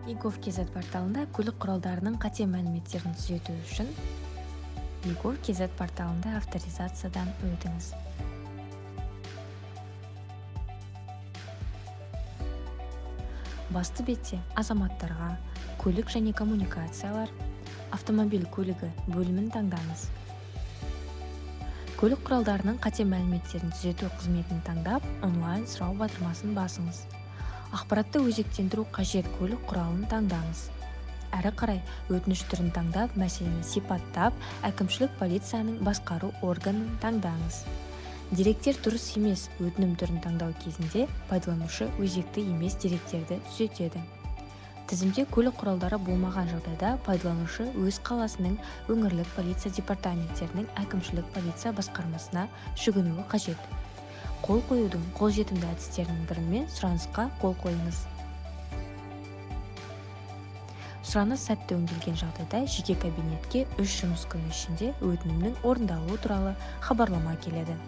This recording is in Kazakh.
Егов.кз порталында көлік құралдарының қате мәліметтерін түзету үшін Егов.кз порталында авторизациядан өтіңіз. Басты бетте азаматтарға көлік және коммуникациялар, автомобиль көлігі бөлімін таңдаңыз. Көлік құралдарының қате мәліметтерін түзету қызметін таңдап, онлайн сұрау батырмасын басыңыз. Ақпаратты өзектендіру қажет көлік құралын таңдаңыз. Әрі қарай өтініш түрін таңдап, мәселені сипаттап, әкімшілік полицияның басқару органын таңдаңыз. Деректер дұрыс емес өтінім түрін таңдау кезінде пайдаланушы өзекті емес деректерді түзетеді. Тізімде көлік құралдары болмаған жағдайда пайдаланушы өз қаласының өңірлік полиция департаменттерінің әкімшілік полиция басқармасына жүгінуі қажет. Қол қоюдың қолжетімді әдістерінің бірімен сұранысқа қол қойыңыз. Сұраныс сәтті өңделген жағдайда жеке кабинетке 3 жұмыс күні ішінде өтінімнің орындалуы туралы хабарлама келеді.